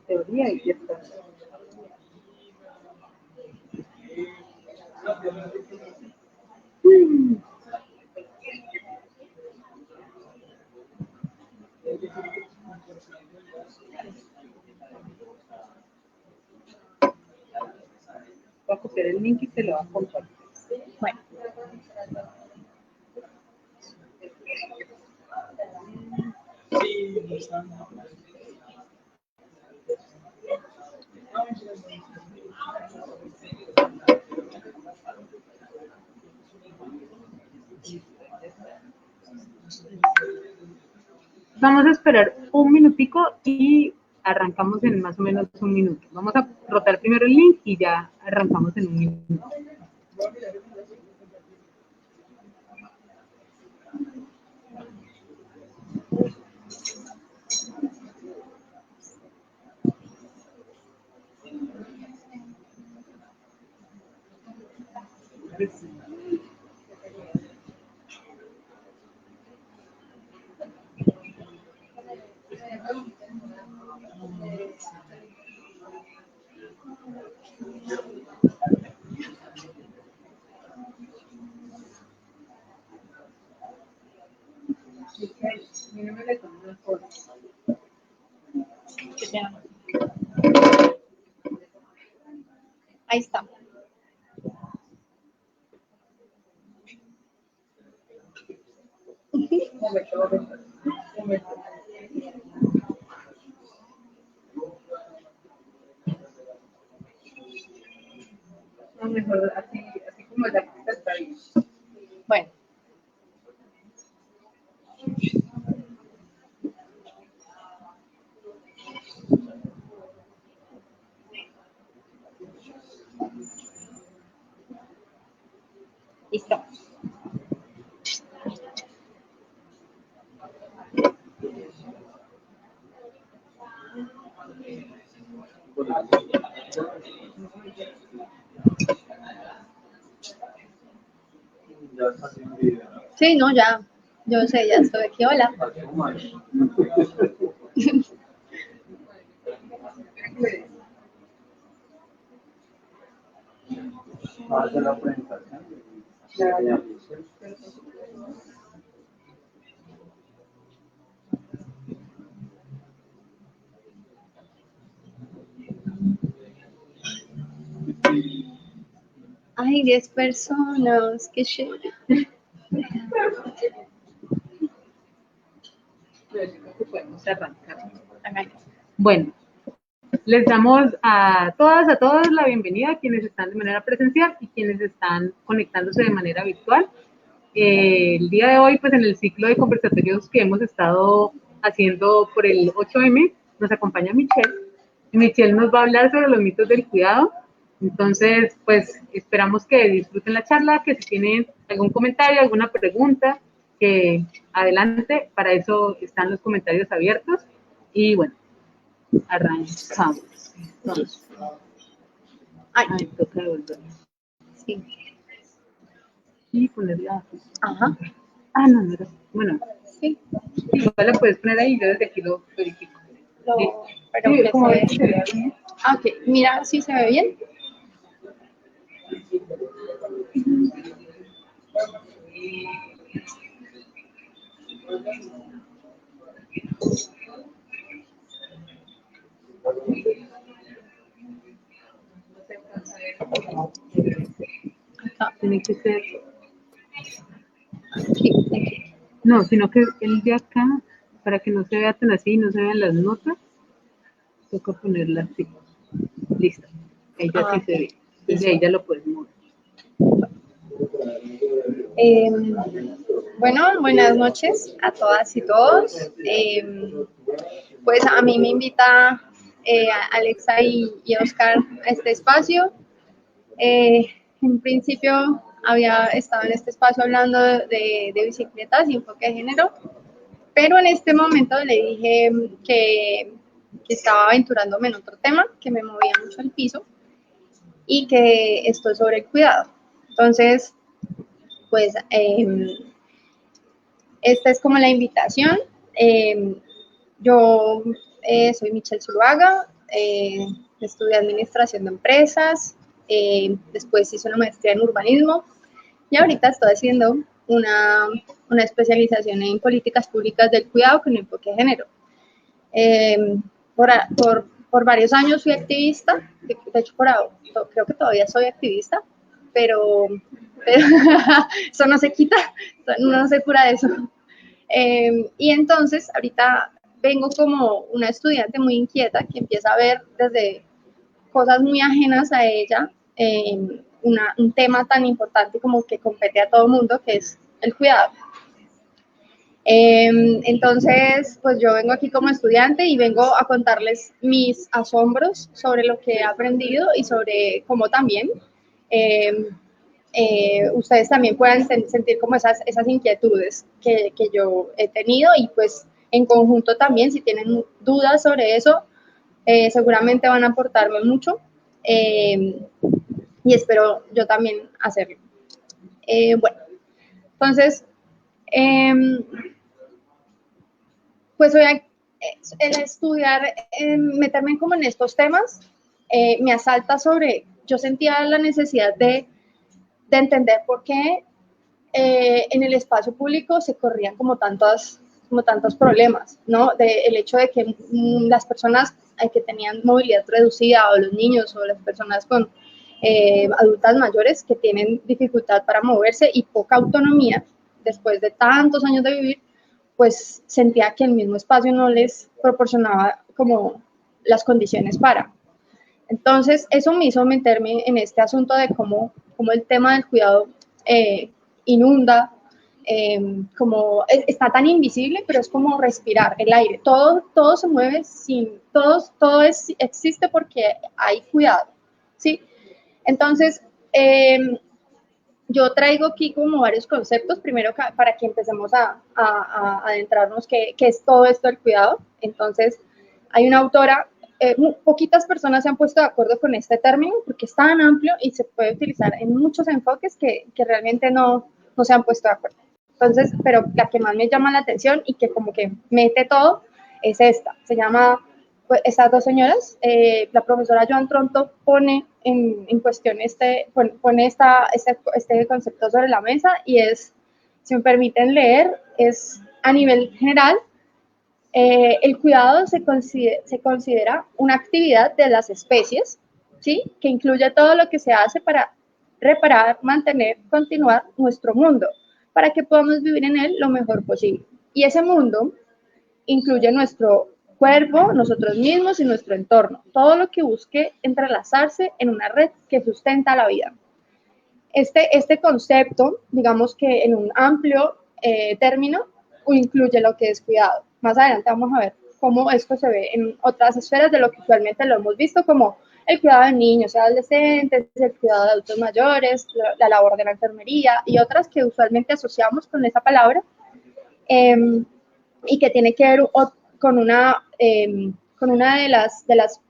teoría y ya está. Voy a copiar el link y te lo voy a compartir. Bueno. Vamos a esperar un minutico y arrancamos en más o menos un minuto. Vamos a rotar primero el link y ya arrancamos en un minuto. Ahí está. No, mejor así como la que está bien. Bueno. Listo. Sí, no, ya. Yo sé, ya estoy aquí. Hola. La presentación. Ay, 10 personas. Qué chévere. Podemos arrancar. Bueno, les damos a todos la bienvenida, quienes están de manera presencial y quienes están conectándose de manera virtual. El día de hoy, pues en el ciclo de conversatorios que hemos estado haciendo por el 8M, nos acompaña Michelle. Michelle nos va a hablar sobre los mitos del cuidado. Entonces, pues esperamos que disfruten la charla, que si tienen algún comentario, alguna pregunta, que adelante, para eso están los comentarios abiertos. Y bueno, arrancamos. Entonces, Ay, toca devolver. sí. Y ponerla. Ajá. Ah, no, no era. Bueno, Sí. igual la puedes poner ahí, yo desde aquí lo verifico. Pero Sí, que como se ves, se vea bien. Ah, ok. Mira, ¿sí se ve bien? Acá. Tiene que ser. Aquí, aquí. No, sino que el de acá, para que no se vea tan así, no se vean las notas, toca ponerla así. Listo. Ahí ya sí Ah, se ve. Desde ahí ya lo puedes mover. Bueno, buenas noches a todas y todos. Pues a mí me invita Alexa y Oscar a este espacio. En principio había estado en este espacio hablando de bicicletas y enfoque de género, pero en este momento le dije que estaba aventurándome en otro tema, que me movía mucho el piso y que esto es sobre el cuidado. Entonces, pues esta es como la invitación. Yo soy Michelle Zuluaga, estudié administración de empresas, después hice una maestría en urbanismo y ahorita estoy haciendo una especialización en políticas públicas del cuidado con enfoque de género. Por varios años fui activista, de hecho creo que todavía soy activista, pero eso no se quita, no se cura de eso. Y entonces ahorita vengo como una estudiante muy inquieta que empieza a ver desde cosas muy ajenas a ella un tema tan importante como que compete a todo el mundo, que es el cuidado. Entonces, pues yo vengo aquí como estudiante y vengo a contarles mis asombros sobre lo que he aprendido y sobre cómo también ustedes también puedan sentir como esas inquietudes que yo he tenido y pues en conjunto también, si tienen dudas sobre eso, seguramente van a aportarme mucho y espero yo también hacerlo. Bueno, entonces, pues el estudiar, meterme como en estos temas, me asalta sobre, yo sentía la necesidad de entender por qué en el espacio público se corrían como tantos problemas, ¿no? El hecho de que las personas que tenían movilidad reducida o los niños o las personas con adultas mayores que tienen dificultad para moverse y poca autonomía después de tantos años de vivir, pues sentía que el mismo espacio no les proporcionaba como las condiciones para. Entonces, eso me hizo meterme en este asunto de cómo el tema del cuidado inunda, está tan invisible, pero es como respirar el aire. Todo se mueve todo existe porque hay cuidado, ¿sí? Entonces, yo traigo aquí como varios conceptos, primero para que empecemos a adentrarnos qué es todo esto del cuidado. Entonces, hay una autora, poquitas personas se han puesto de acuerdo con este término porque es tan amplio y se puede utilizar en muchos enfoques que realmente no se han puesto de acuerdo. Entonces, pero la que más me llama la atención y que como que mete todo es esta. Se llama, pues, estas dos señoras, la profesora Joan Tronto pone en cuestión pone este concepto sobre la mesa y es, si me permiten leer, es a nivel general, el cuidado se considera una actividad de las especies, ¿sí? Que incluye todo lo que se hace para reparar, mantener, continuar nuestro mundo, para que podamos vivir en él lo mejor posible. Y ese mundo incluye nuestro cuerpo, nosotros mismos y nuestro entorno, todo lo que busque entrelazarse en una red que sustenta la vida. Este concepto, digamos que en un amplio término, incluye lo que es cuidado. Más adelante vamos a ver cómo esto se ve en otras esferas de lo que usualmente lo hemos visto, como el cuidado de niños y adolescentes, el cuidado de adultos mayores, la labor de la enfermería y otras que usualmente asociamos con esa palabra, y que tiene que ver con una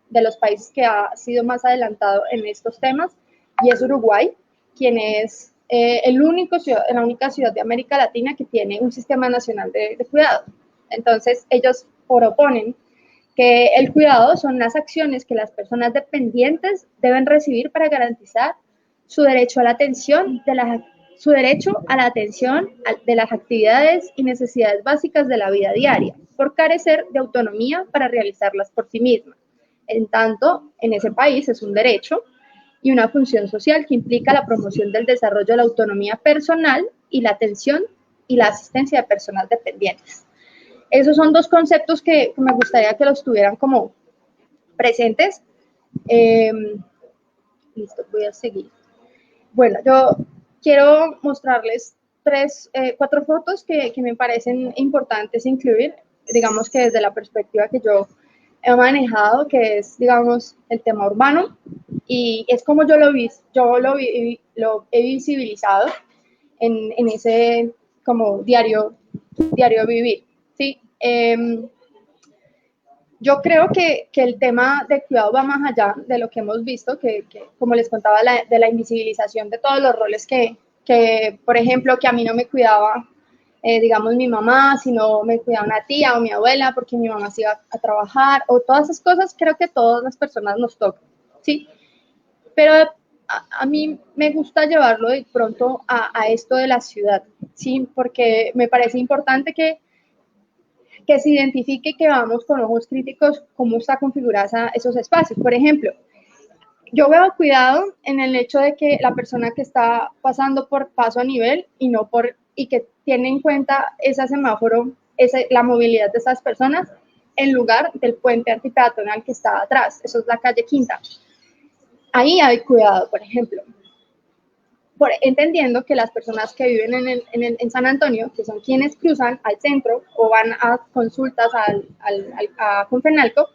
de los países que ha sido más adelantado en estos temas, y es Uruguay, quien es la única ciudad de América Latina que tiene un sistema nacional de cuidado. Entonces, ellos proponen que el cuidado son las acciones que las personas dependientes deben recibir para garantizar su derecho a la atención de las actividades y necesidades básicas de la vida diaria, por carecer de autonomía para realizarlas por sí mismas. En tanto, en ese país es un derecho y una función social que implica la promoción del desarrollo de la autonomía personal y la atención y la asistencia de personas dependientes. Esos son dos conceptos que me gustaría que los tuvieran como presentes. Listo, voy a seguir. Bueno, yo quiero mostrarles 4 fotos que me parecen importantes incluir, digamos que desde la perspectiva que yo he manejado, que es, digamos, el tema urbano, y es como yo lo he visibilizado en ese como diario vivir, ¿sí? Yo creo que el tema de cuidado va más allá de lo que hemos visto, que como les contaba, de la invisibilización de todos los roles que, por ejemplo, que a mí no me cuidaba digamos, mi mamá, si no me cuida una tía o mi abuela porque mi mamá se iba a trabajar, o todas esas cosas, creo que todas las personas nos tocan, ¿sí? Pero a mí me gusta llevarlo de pronto a esto de la ciudad, ¿sí? Porque me parece importante que se identifique, que vamos con ojos críticos cómo está configurada esos espacios. Por ejemplo, yo veo cuidado en el hecho de que la persona que está pasando por paso a nivel y que tiene en cuenta ese semáforo, la movilidad de esas personas en lugar del puente antipeatonal que está atrás. Eso es la calle Quinta. Ahí hay cuidado, por ejemplo. Entendiendo que las personas que viven en San Antonio, que son quienes cruzan al centro o van a consultas a Confenalco,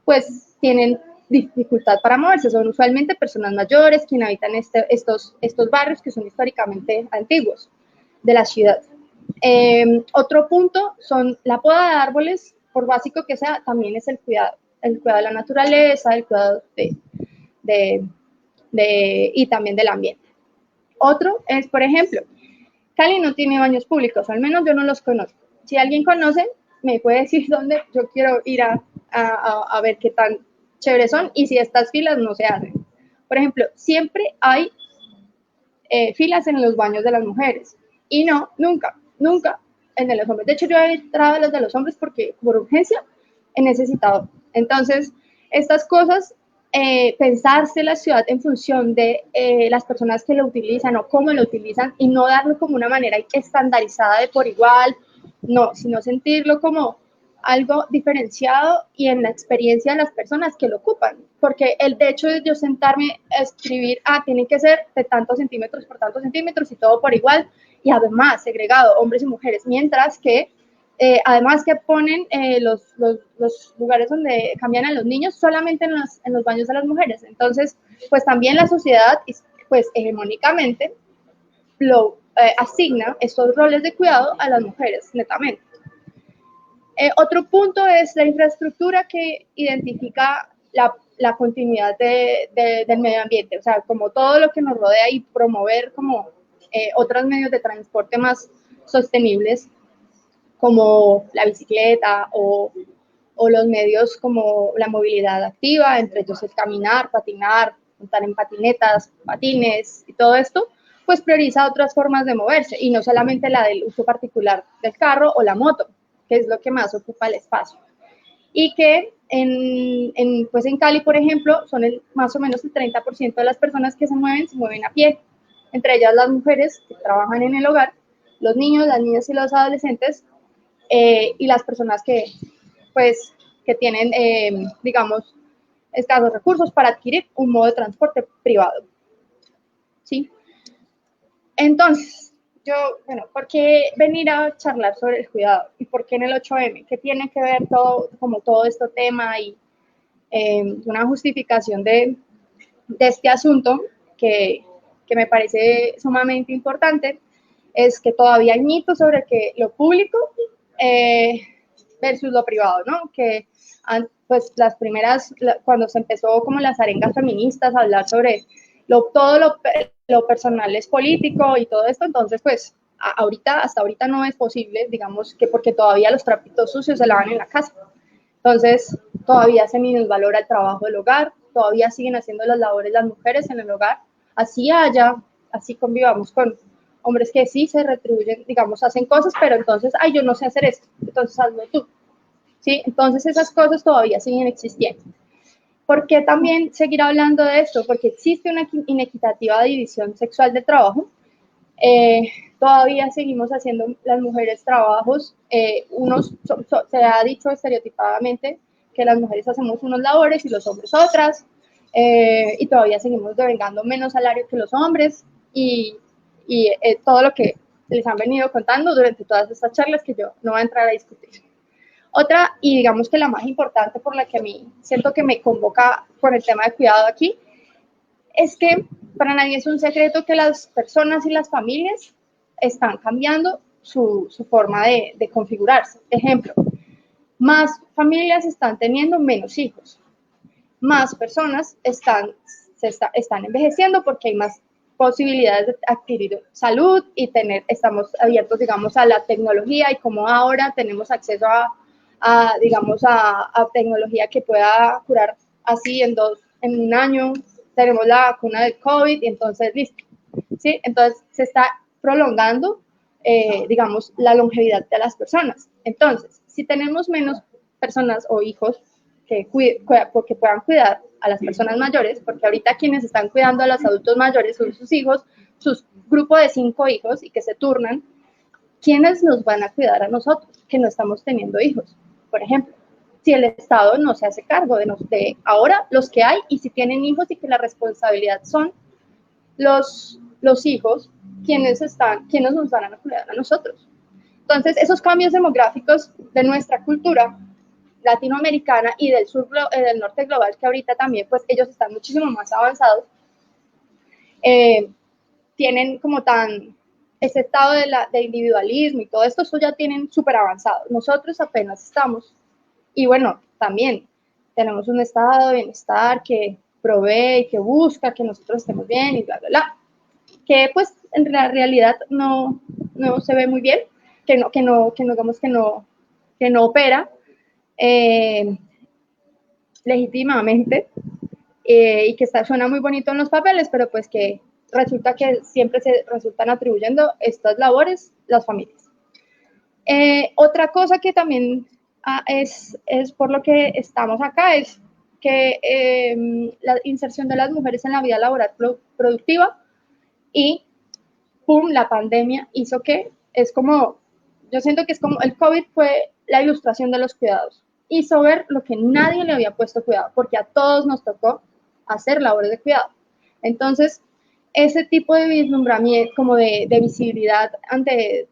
pues tienen dificultad para moverse. Son usualmente personas mayores quienes habitan estos barrios que son históricamente antiguos de la ciudad. Otro punto son la poda de árboles, por básico que sea, también es el cuidado de la naturaleza, el cuidado y también del ambiente. Otro es, por ejemplo, Cali no tiene baños públicos, al menos yo no los conozco. Si alguien conoce, me puede decir dónde. Yo quiero ir a ver qué tan chéveres son y si estas filas no se hacen. Por ejemplo, siempre hay filas en los baños de las mujeres y nunca en de los hombres. De hecho, yo he entrado a los de los hombres porque por urgencia he necesitado. Entonces, estas cosas, pensarse la ciudad en función de las personas que lo utilizan o cómo lo utilizan y no darlo como una manera estandarizada de por igual, no, sino sentirlo como algo diferenciado y en la experiencia de las personas que lo ocupan, porque el hecho de yo sentarme a escribir, tiene que ser de tantos centímetros por tantos centímetros y todo por igual, y además segregado hombres y mujeres, mientras que además que ponen los lugares donde cambian a los niños solamente en los baños de las mujeres. Entonces, pues también la sociedad, pues hegemónicamente, lo asigna estos roles de cuidado a las mujeres, netamente. Otro punto es la infraestructura que identifica la continuidad del medio ambiente, o sea, como todo lo que nos rodea y promover como otros medios de transporte más sostenibles, como la bicicleta o los medios como la movilidad activa, entre ellos el caminar, patinar, montar en patinetas, patines y todo esto, pues prioriza otras formas de moverse y no solamente la del uso particular del carro o la moto, que es lo que más ocupa el espacio. Y que pues en Cali, por ejemplo, son más o menos el 30% de las personas que se mueven a pie, entre ellas las mujeres que trabajan en el hogar, los niños, las niñas y los adolescentes, y las personas pues, que tienen, digamos, escasos recursos para adquirir un modo de transporte privado. ¿Sí? Entonces, bueno, ¿por qué venir a charlar sobre el cuidado? ¿Y por qué en el 8M? ¿Qué tiene que ver todo este tema y una justificación de este asunto que me parece sumamente importante? Es que todavía hay mitos sobre que lo público versus lo privado, ¿no? Que pues las primeras, cuando se empezó como las arengas feministas a hablar sobre todo lo personal es político y todo esto, entonces pues hasta ahorita no es posible, digamos, que porque todavía los trapitos sucios se lavan en la casa. Entonces, todavía se minusvalora el trabajo del hogar, todavía siguen haciendo las labores las mujeres en el hogar, así convivamos con hombres que sí se retribuyen, digamos, hacen cosas, pero entonces, yo no sé hacer esto, entonces hazlo tú, ¿sí? Entonces esas cosas todavía siguen existiendo. ¿Por qué también seguir hablando de esto? Porque existe una inequitativa división sexual del trabajo. Todavía seguimos haciendo las mujeres trabajos, se ha dicho estereotipadamente que las mujeres hacemos unos labores y los hombres otras, y todavía seguimos devengando menos salario que los hombres, y todo lo que les han venido contando durante todas estas charlas que yo no voy a entrar a discutir. Otra, y digamos que la más importante por la que a mí siento que me convoca por el tema de cuidado aquí, es que para nadie es un secreto que las personas y las familias están cambiando su forma de configurarse. Ejemplo, más familias están teniendo menos hijos, más personas están envejeciendo porque hay más posibilidades de adquirir salud y estamos abiertos, digamos, a la tecnología y como ahora tenemos acceso digamos, a tecnología que pueda curar así en un año, tenemos la vacuna del COVID y entonces, listo, ¿sí? Entonces, se está prolongando, digamos, la longevidad de las personas. Entonces, si tenemos menos personas o hijos que puedan cuidar a las personas mayores, porque ahorita quienes están cuidando a los adultos mayores son sus hijos, sus grupo de 5 hijos y que se turnan, ¿quiénes nos van a cuidar a nosotros que no estamos teniendo hijos? Por ejemplo, si el Estado no se hace cargo de ahora los que hay y si tienen hijos y que la responsabilidad son los hijos, ¿quiénes nos van a cuidar a nosotros? Entonces, esos cambios demográficos de nuestra cultura latinoamericana y del del norte global, que ahorita también, pues ellos están muchísimo más avanzados, tienen como ese estado de individualismo y todo esto, eso ya tienen súper avanzado. Nosotros apenas estamos, y bueno, también tenemos un estado de bienestar que provee y que busca que nosotros estemos bien y bla, bla, bla, que pues en la realidad no se ve muy bien, que no opera legítimamente y que suena muy bonito en los papeles, pero pues que resulta que siempre se resultan atribuyendo estas labores las familias. Otra cosa que también es por lo que estamos acá es que la inserción de las mujeres en la vida laboral productiva y ¡pum!, la pandemia hizo que yo siento que es como el COVID fue la ilustración de los cuidados. Hizo ver lo que nadie le había puesto cuidado, porque a todos nos tocó hacer labores de cuidado. Entonces, ese tipo de vislumbramiento, como de visibilidad ante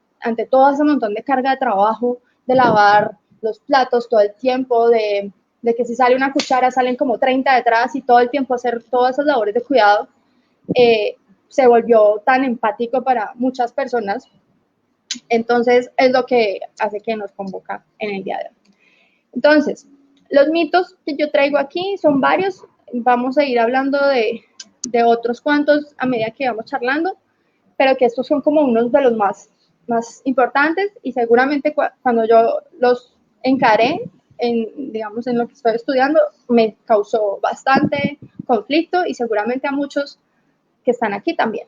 todo ese montón de carga de trabajo, de lavar los platos todo el tiempo, de que si sale una cuchara salen como 30 detrás y todo el tiempo hacer todas esas labores de cuidado, se volvió tan empático para muchas personas. Entonces, es lo que hace que nos convoca en el día de hoy. Entonces, los mitos que yo traigo aquí son varios. Vamos a ir hablando de otros cuantos a medida que vamos charlando, pero que estos son como unos de los más importantes y seguramente cuando yo los encaré digamos, en lo que estoy estudiando, me causó bastante conflicto y seguramente a muchos que están aquí también.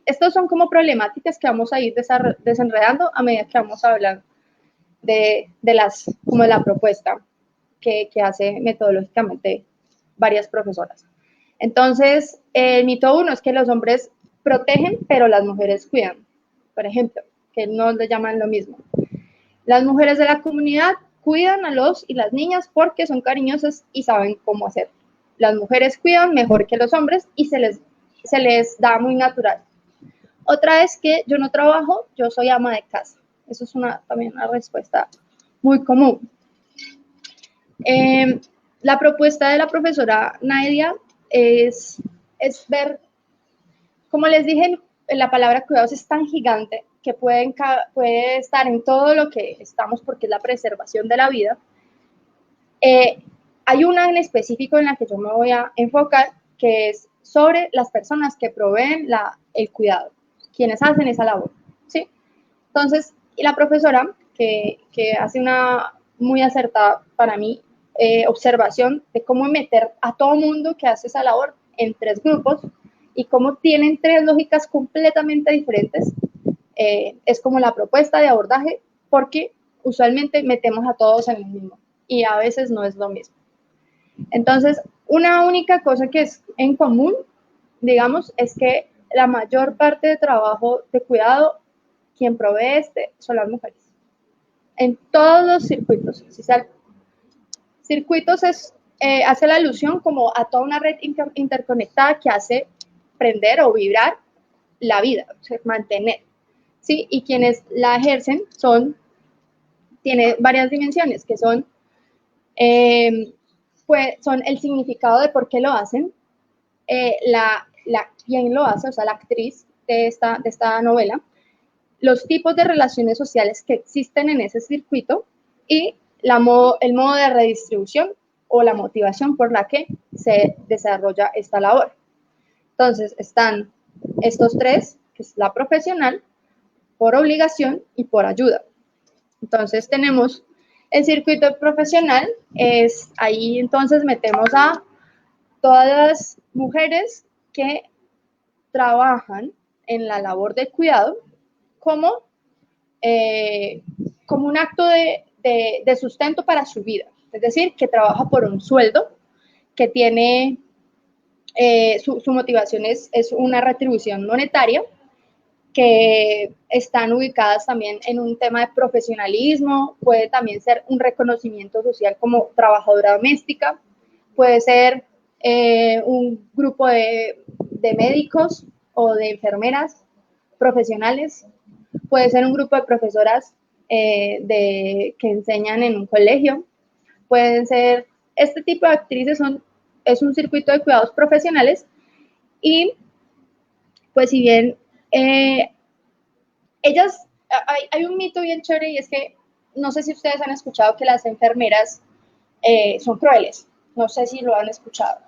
Estos son como problemáticas que vamos a ir desenredando a medida que vamos a hablar de la propuesta que hace metodológicamente varias profesoras. Entonces, el mito 1 es que los hombres protegen, pero las mujeres cuidan. Por ejemplo, que no le llaman lo mismo. Las mujeres de la comunidad cuidan a los y las niñas porque son cariñosas y saben cómo hacerlo. Las mujeres cuidan mejor que los hombres y se les da muy natural. Otra es que yo no trabajo, yo soy ama de casa. Eso es también una respuesta muy común. La propuesta de la profesora Naidia es ver, como les dije, la palabra cuidados es tan gigante que puede estar en todo lo que estamos porque es la preservación de la vida. Hay una en específico en la que yo me voy a enfocar, que es sobre las personas que proveen el cuidado, quienes hacen esa labor, ¿sí? Entonces, y la profesora, que hace una muy acertada para mí observación de cómo meter a todo mundo que hace esa labor en 3 grupos y cómo tienen 3 lógicas completamente diferentes, es como la propuesta de abordaje, porque usualmente metemos a todos en el mismo y a veces no es lo mismo. Entonces, una única cosa que es en común, digamos, es que la mayor parte de trabajo de cuidado, quien provee son las mujeres. En todos los circuitos. Circuitos hace la alusión como a toda una red interconectada que hace prender o vibrar la vida, o sea, mantener, ¿sí? Y quienes la ejercen tiene varias dimensiones, que son el significado de por qué lo hacen, quién lo hace, o sea, la actriz de esta novela, los tipos de relaciones sociales que existen en ese circuito y el modo de redistribución o la motivación por la que se desarrolla esta labor. Entonces, están estos tres, que es la profesional, por obligación y por ayuda. Entonces, tenemos el circuito profesional, ahí entonces metemos a todas las mujeres que trabajan en la labor de cuidado como, como un acto de sustento para su vida. Es decir, que trabaja por un sueldo, que tiene, su motivación es una retribución monetaria, que están ubicadas también en un tema de profesionalismo, puede también ser un reconocimiento social como trabajadora doméstica, puede ser un grupo de médicos o de enfermeras profesionales, puede ser un grupo de profesoras que enseñan en un colegio, pueden ser, este tipo de actrices es un circuito de cuidados profesionales y pues si bien ellas, hay un mito bien chévere y es que no sé si ustedes han escuchado que las enfermeras son crueles, no sé si lo han escuchado,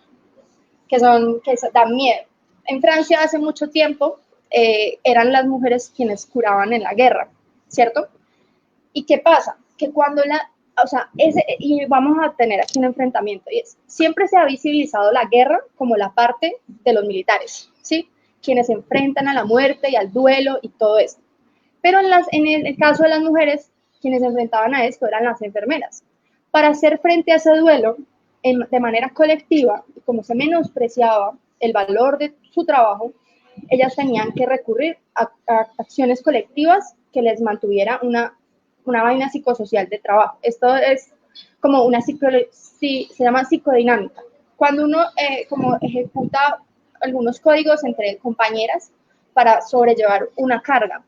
que dan miedo. En Francia hace mucho tiempo eran las mujeres quienes curaban en la guerra, ¿cierto? ¿Y qué pasa? Que cuando y vamos a tener aquí un enfrentamiento, y siempre se ha visibilizado la guerra como la parte de los militares, ¿sí? Quienes se enfrentan a la muerte y al duelo y todo esto. Pero en el caso de las mujeres, quienes se enfrentaban a esto eran las enfermeras. Para hacer frente a ese duelo de manera colectiva, como se menospreciaba el valor de su trabajo, ellas tenían que recurrir a acciones colectivas que les mantuviera una vaina psicosocial de trabajo. Esto es como se llama psicodinámica. Cuando uno como ejecuta algunos códigos entre compañeras para sobrellevar una carga.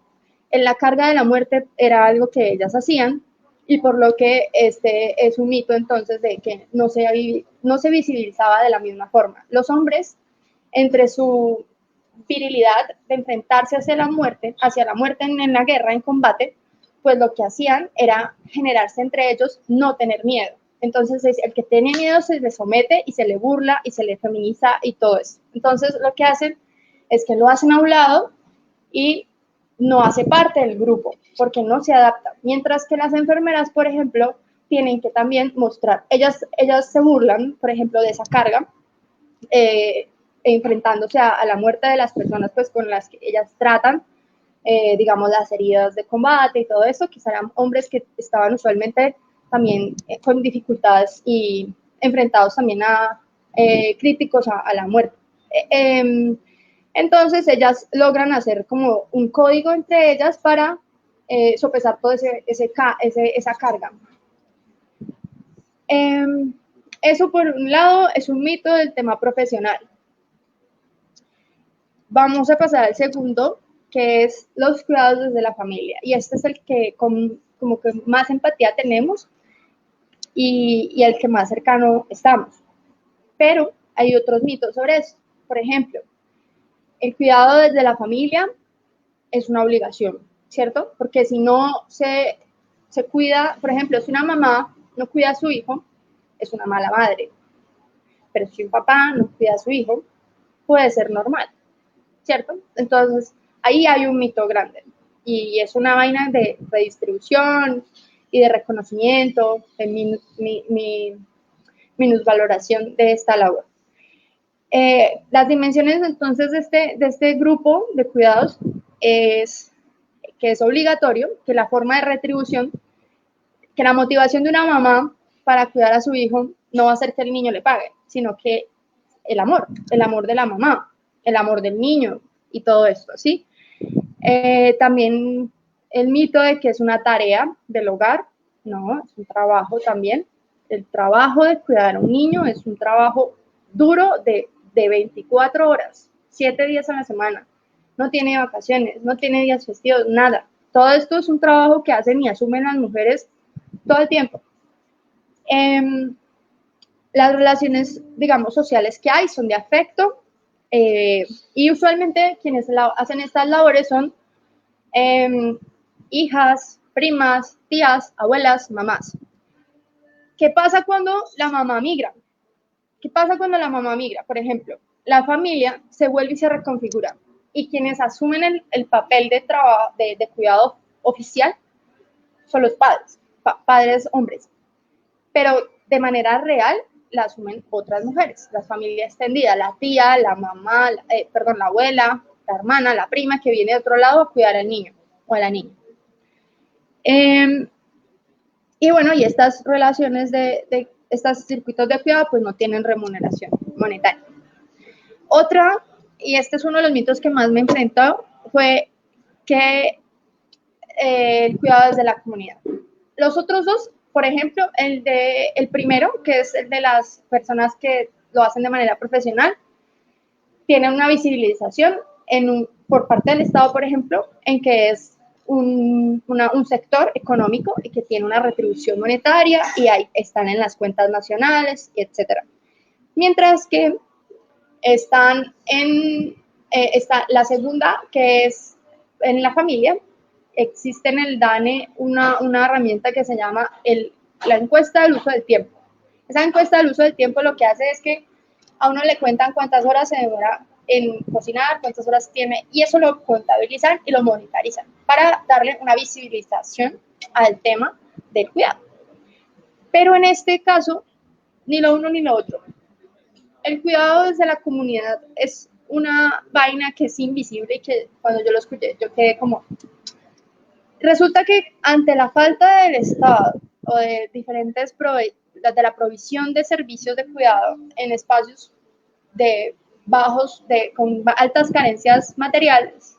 En la carga de la muerte era algo que ellas hacían y por lo que este es un mito entonces de que no se visibilizaba de la misma forma. Los hombres, entre su virilidad de enfrentarse hacia la muerte en la guerra, en combate, pues lo que hacían era generarse entre ellos no tener miedo. Entonces, el que tiene miedo se le somete y se le burla y se le feminiza y todo eso. Entonces, lo que hacen es que lo hacen a un lado y no hace parte del grupo porque no se adapta. Mientras que las enfermeras, por ejemplo, tienen que también mostrar, ellas se burlan, por ejemplo, de esa carga, enfrentándose a la muerte de las personas pues, con las que ellas tratan, digamos, las heridas de combate y todo eso, que eran hombres que estaban usualmente también con dificultades y enfrentados también a críticos a la muerte. Entonces ellas logran hacer como un código entre ellas para sopesar toda esa carga. Eso por un lado es un mito del tema profesional. Vamos a pasar al segundo, que es los cuidados desde la familia. Y este es el que como que más empatía tenemos y el que más cercano estamos. Pero hay otros mitos sobre eso. Por ejemplo, el cuidado desde la familia es una obligación, ¿cierto? Porque si no se cuida, por ejemplo, si una mamá no cuida a su hijo, es una mala madre. Pero si un papá no cuida a su hijo, puede ser normal, ¿cierto? Entonces, ahí hay un mito grande. Y es una vaina de redistribución y de reconocimiento, de minusvaloración de esta labor. Las dimensiones entonces de este grupo de cuidados es que es obligatorio, que la forma de retribución, que la motivación de una mamá para cuidar a su hijo no va a ser que el niño le pague, sino que el amor de la mamá, el amor del niño y todo esto, ¿sí? También el mito de que es una tarea del hogar, no, es un trabajo también. El trabajo de cuidar a un niño es un trabajo duro de 24 horas, 7 días a la semana. No tiene vacaciones, no tiene días festivos, nada. Todo esto es un trabajo que hacen y asumen las mujeres todo el tiempo. Las relaciones, digamos, sociales que hay son de afecto y usualmente quienes hacen estas labores son hijas, primas, tías, abuelas, mamás. ¿Qué pasa cuando la mamá migra? ¿Qué pasa cuando la mamá migra? Por ejemplo, la familia se vuelve y se reconfigura. Y quienes asumen el papel de trabajo, de cuidado oficial, son los padres, padres hombres. Pero de manera real la asumen otras mujeres, la familia extendida, la tía, la mamá, la abuela, la hermana, la prima que viene de otro lado a cuidar al niño o a la niña. Y bueno, y estas relaciones de estos circuitos de cuidado pues no tienen remuneración monetaria. Otra, y este es uno de los mitos que más me enfrentó, fue que el cuidado es de la comunidad. Los otros dos, por ejemplo, el primero, que es el de las personas que lo hacen de manera profesional, tiene una visibilización por parte del Estado, por ejemplo, en que es un sector económico y que tiene una retribución monetaria y ahí están en las cuentas nacionales, etc. Mientras que está la segunda, que es en la familia. Existe en el DANE una herramienta que se llama la encuesta del uso del tiempo. Esa encuesta del uso del tiempo lo que hace es que a uno le cuentan cuántas horas se demora en cocinar, cuántas horas tiene, y eso lo contabilizan y lo monetarizan para darle una visibilización al tema del cuidado. Pero en este caso, ni lo uno ni lo otro. El cuidado desde la comunidad es una vaina que es invisible y que cuando yo lo escuché, yo quedé como... Resulta que ante la falta del Estado o de diferentes de la provisión de servicios de cuidado en espacios con altas carencias materiales,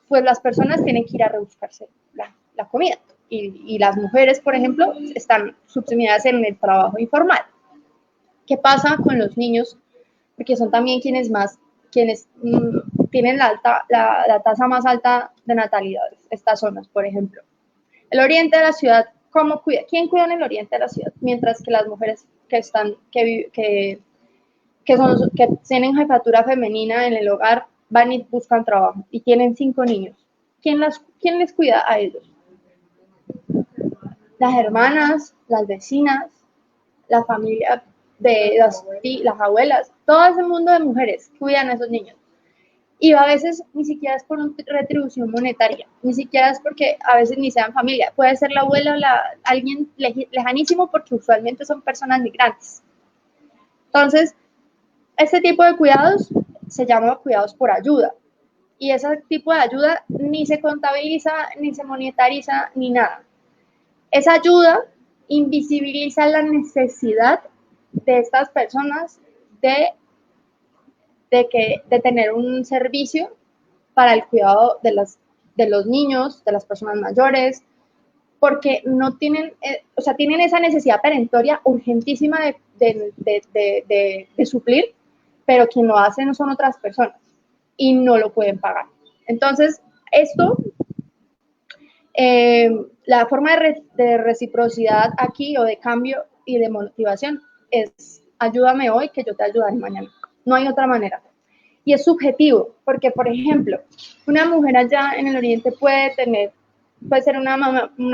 pues las personas tienen que ir a rebuscarse la comida. Y las mujeres, por ejemplo, están subsumidas en el trabajo informal. ¿Qué pasa con los niños? Porque son también quienes tienen la tasa más alta de natalidad, estas zonas, por ejemplo. El oriente de la ciudad, ¿cómo cuida? ¿Quién cuida en el oriente de la ciudad? Mientras que las mujeres que tienen jefatura femenina en el hogar van y buscan trabajo y tienen 5 niños. ¿Quién les cuida a ellos? Las hermanas, las vecinas, la familia de las abuelas, todo ese mundo de mujeres cuidan a esos niños. Y a veces ni siquiera es por una retribución monetaria, ni siquiera es porque a veces ni sean familia, puede ser la abuela o alguien lejanísimo porque usualmente son personas migrantes. Entonces, este tipo de cuidados se llama cuidados por ayuda y ese tipo de ayuda ni se contabiliza, ni se monetariza, ni nada. Esa ayuda invisibiliza la necesidad de estas personas de tener un servicio para el cuidado de los niños, de las personas mayores, porque no tienen, tienen esa necesidad perentoria urgentísima de suplir, pero quien lo hace no son otras personas y no lo pueden pagar. Entonces, esto, la forma de reciprocidad aquí o de cambio y de motivación es ayúdame hoy que yo te ayudaré mañana. No hay otra manera. Y es subjetivo, porque, por ejemplo, una mujer allá en el oriente puede ser una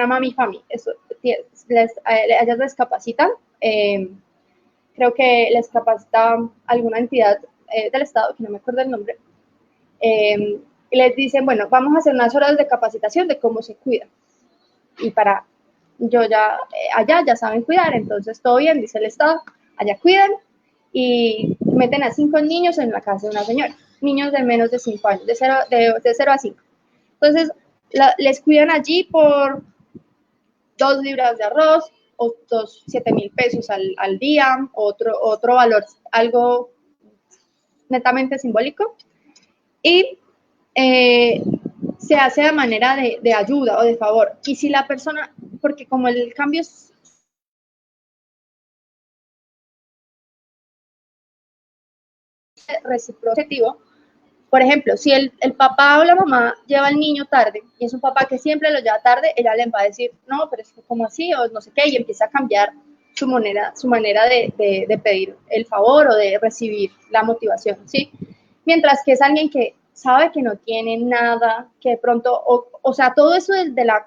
mami family, ellas les capacitan, creo que les capacita alguna entidad del Estado, que no me acuerdo el nombre, y les dicen, bueno, vamos a hacer unas horas de capacitación de cómo se cuida. Y allá ya saben cuidar, entonces todo bien, dice el Estado, allá cuidan y meten a 5 niños en la casa de una señora, niños de menos de 5 años, de 0 a 5. Entonces, les cuidan allí por 2 libras de arroz, otros 7,000 pesos al día, otro valor, algo netamente simbólico, y se hace de manera de ayuda o de favor. Y si la persona, porque como el cambio es reciprocativo, por ejemplo, si el papá o la mamá lleva al niño tarde y es un papá que siempre lo lleva tarde, ella le va a decir, no, pero es que como así, o no sé qué, y empieza a cambiar su manera de pedir el favor o de recibir la motivación, ¿sí? Mientras que es alguien que sabe que no tiene nada, que de pronto, o sea, todo eso de la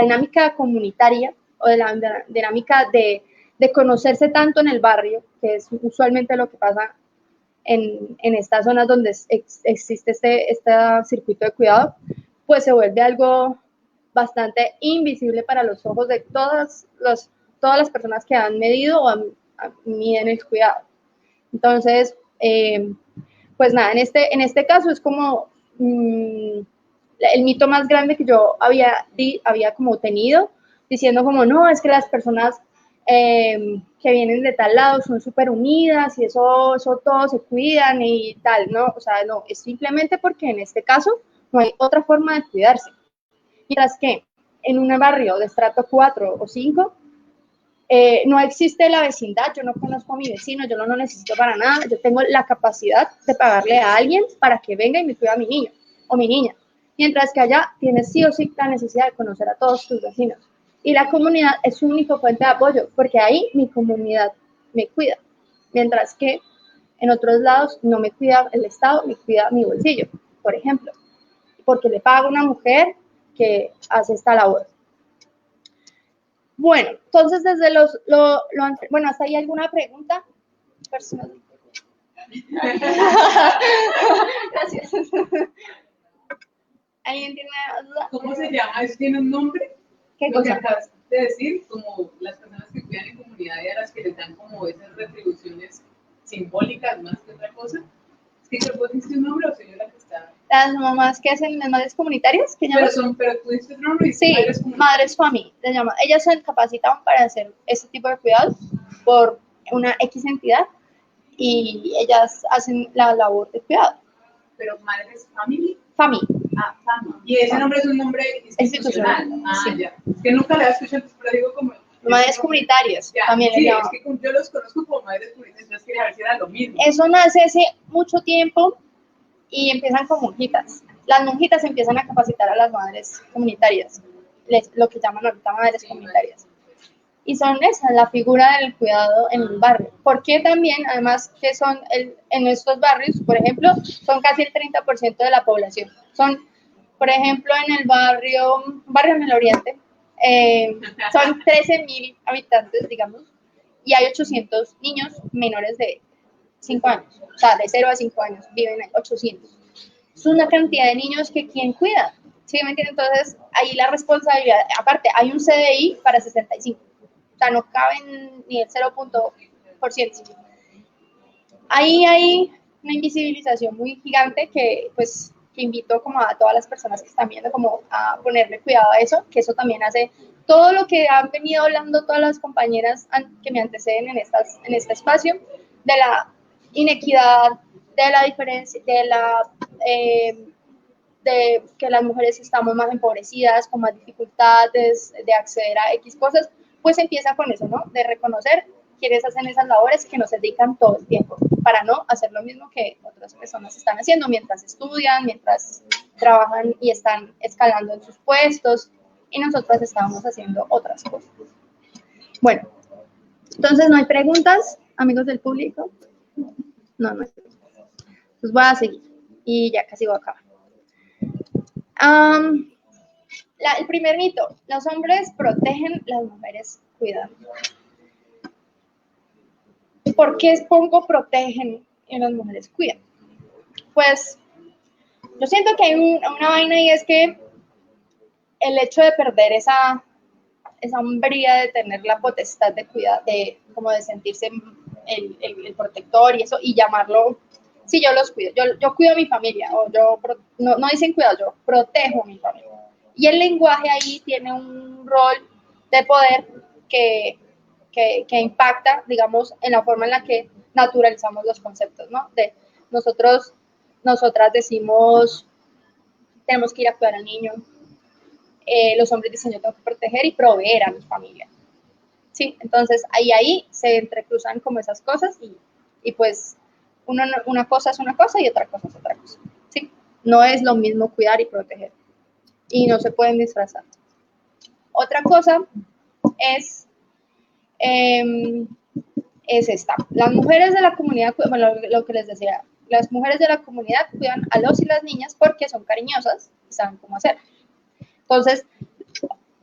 dinámica comunitaria o de la dinámica de de conocerse tanto en el barrio, que es usualmente lo que pasa en estas zonas donde existe este circuito de cuidado, pues se vuelve algo bastante invisible para los ojos de todas las personas que han medido o miden el cuidado. Entonces, pues nada, en este caso es como el mito más grande que yo había como tenido, diciendo como, no, es que las personas que vienen de tal lado son súper unidas y eso todos se cuidan y tal, ¿no? O sea, no, es simplemente porque en este caso no hay otra forma de cuidarse. Mientras que en un barrio de estrato 4 o 5, no existe la vecindad, yo no conozco a mi vecino, yo no lo necesito para nada, yo tengo la capacidad de pagarle a alguien para que venga y me cuide a mi niño o mi niña. Mientras que allá tienes sí o sí la necesidad de conocer a todos tus vecinos. Y la comunidad es su único fuente de apoyo, porque ahí mi comunidad me cuida. Mientras que en otros lados no me cuida el Estado, me cuida mi bolsillo, por ejemplo. Porque le paga a una mujer que hace esta labor. Bueno, entonces desde bueno, ¿hasta ahí alguna pregunta? Personal. Gracias. ¿Alguien tiene una duda? ¿Cómo se llama? ¿Eso tiene un nombre? ¿Qué Lo que cosa? acabas de decir, como las personas que cuidan en comunidad y a las que les dan como esas retribuciones simbólicas más que otra cosa. ¿Es que yo puedo decir un nombre o soy yo la que está? Las mamás que hacen las madres comunitarias, ¿qué llaman? Pero tú dices un nombre y Sí, madres family, se llama. Ellas se capacitan para hacer este tipo de cuidados por una X entidad y ellas hacen la labor de cuidado. Pero madres family. Family. Ah, family. Y ese nombre es un nombre institucional. Ah, sí. Ya. Es que nunca le he escuchado, pero digo como. Madres comunitarias, Ya, también sí, le llaman. es que yo los conozco como madres comunitarias, entonces quería ver si era lo mismo. Eso nace hace mucho tiempo y empiezan con monjitas. Las monjitas empiezan a capacitar a las madres comunitarias, lo que llaman ahorita madres comunitarias. Y son esa, la figura del cuidado en un barrio. Porque también, además, que son en estos barrios, por ejemplo, son casi el 30% de la población. Son, por ejemplo, en el barrio en el oriente, son 13.000 habitantes, digamos, y hay 800 niños menores de 5 años, o sea, de 0 a 5 años, viven en 800. Es una cantidad de niños que ¿quién cuida? ¿Sí me entienden? Entonces, ahí la responsabilidad, aparte, hay un CDI para 65, o sea, no caben ni el 0%. Ahí hay una invisibilización muy gigante que, pues, que invito como a todas las personas que están viendo como a ponerle cuidado a eso, que eso también hace todo lo que han venido hablando todas las compañeras que me anteceden en este espacio, de la inequidad, de la diferencia, de que las mujeres estamos más empobrecidas, con más dificultades de acceder a X cosas, pues empieza con eso, ¿no? De reconocer quienes hacen esas labores que nos dedican todo el tiempo, para no hacer lo mismo que otras personas están haciendo mientras estudian, mientras trabajan y están escalando en sus puestos, y nosotros estamos haciendo otras cosas. Bueno, entonces no hay preguntas, amigos del público. No hay. Pues voy a seguir y ya casi voy a acabar. El primer mito, los hombres protegen, las mujeres cuidan. ¿Por qué pongo protegen y las mujeres cuidan? Pues yo siento que hay una vaina y es que el hecho de perder esa hombría de tener la potestad de cuidar, como de sentirse el protector y eso, y llamarlo, sí, yo los cuido, yo cuido a mi familia, o no dicen cuidado, yo protejo a mi familia. Y el lenguaje ahí tiene un rol de poder que impacta, digamos, en la forma en la que naturalizamos los conceptos, ¿no? Nosotras decimos, tenemos que ir a cuidar al niño, los hombres dicen, yo tengo que proteger y proveer a mi familia. Sí, entonces ahí se entrecruzan como esas cosas y pues una cosa es una cosa y otra cosa es otra cosa. Sí, no es lo mismo cuidar y proteger y no se pueden disfrazar. Otra cosa es esta. Las mujeres de la comunidad, bueno, lo que les decía, las mujeres de la comunidad cuidan a los y las niñas porque son cariñosas y saben cómo hacer. Entonces,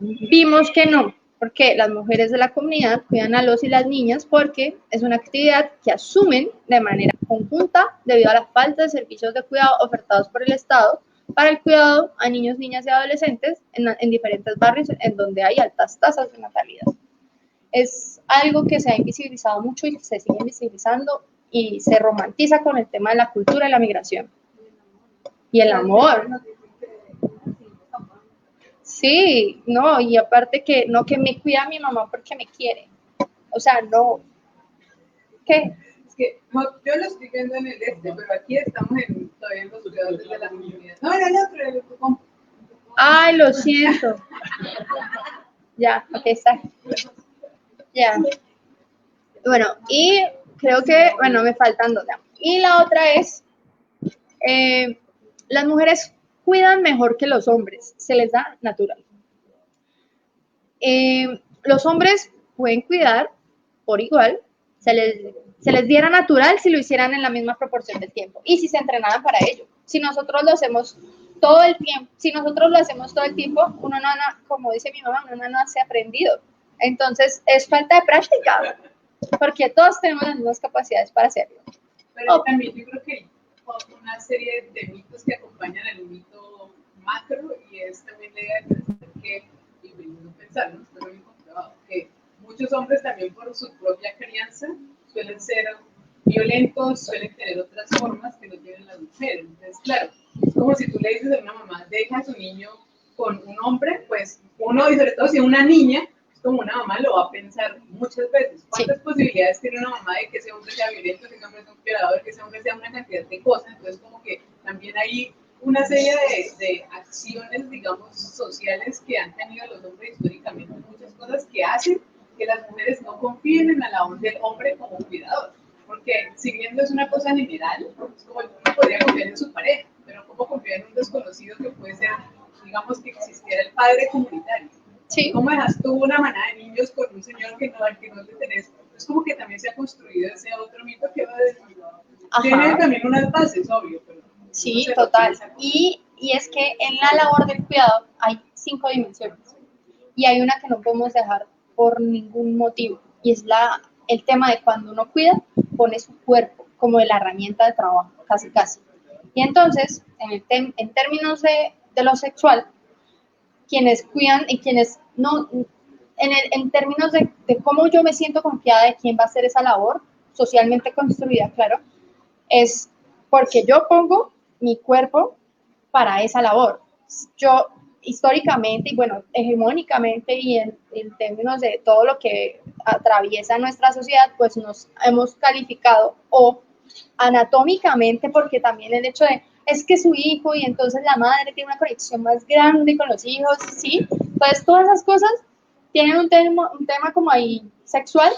vimos que no, porque las mujeres de la comunidad cuidan a los y las niñas porque es una actividad que asumen de manera conjunta debido a la falta de servicios de cuidado ofertados por el Estado para el cuidado a niños, niñas y adolescentes en diferentes barrios en donde hay altas tasas de natalidad. Es algo que se ha invisibilizado mucho y se sigue invisibilizando y se romantiza con el tema de la cultura y la migración. Y el amor. Sí, no, y aparte que no que me cuida mi mamá porque me quiere. O sea, no. ¿Qué? Es que no, yo lo estoy viendo en el pero aquí estamos todavía en los cuidados de la comunidad. No, era el otro, era el otro. Ay, lo siento. Ya, aquí está. Ya. Bueno, y creo que, bueno, me faltan dos. Ya. Y la otra es, las mujeres cuidan mejor que los hombres, se les da natural. Los hombres pueden cuidar por igual, se les diera natural si lo hicieran en la misma proporción del tiempo y si se entrenaran para ello. Si nosotros lo hacemos todo el tiempo, uno no, como dice mi mamá, uno no nace aprendido. Entonces es falta de práctica, porque todos tenemos las mismas capacidades para hacerlo. Pero también yo creo que hay una serie de mitos que acompañan el mito macro y es también la idea de pensar que, y no pensar, no estoy bien comprobado, que muchos hombres también por su propia crianza suelen ser violentos, suelen tener otras formas que no tienen las mujeres. Entonces, claro, es como si tú le dices a una mamá, deja a su niño con un hombre, pues uno, y sobre todo si es una niña, como una mamá lo va a pensar muchas veces. ¿Cuántas posibilidades tiene una mamá de que ese hombre sea violento, que ese hombre sea un violador, que ese hombre sea una cantidad de cosas? Entonces, como que también hay una serie de acciones, digamos, sociales que han tenido los hombres históricamente, muchas cosas que hacen que las mujeres no confíen en la labor del hombre como cuidador. Porque si bien no es una cosa general, es como uno podría confiar en su pareja, pero ¿cómo confiar en un desconocido que puede ser, digamos, que existiera el padre comunitario? Sí. ¿Cómo dejas tú una manada de niños con un señor que al que no le tenés? Es como que también se ha construido ese otro mito que va a decir. Tiene también unas bases, obvio, pero sí, no total. Y es que en la labor del cuidado hay 5 dimensiones. Y hay una que no podemos dejar por ningún motivo. Y es el tema de cuando uno cuida, pone su cuerpo como de la herramienta de trabajo, casi casi. Y entonces, en términos de lo sexual, quienes cuidan y quienes no, en términos de cómo yo me siento confiada de quién va a hacer esa labor, socialmente construida, claro, es porque yo pongo mi cuerpo para esa labor. Yo históricamente y bueno, hegemónicamente y en términos de todo lo que atraviesa nuestra sociedad, pues nos hemos calificado o anatómicamente, porque también el hecho de es que su hijo y entonces la madre tiene una conexión más grande con los hijos, ¿sí? Entonces todas esas cosas tienen un tema como ahí sexual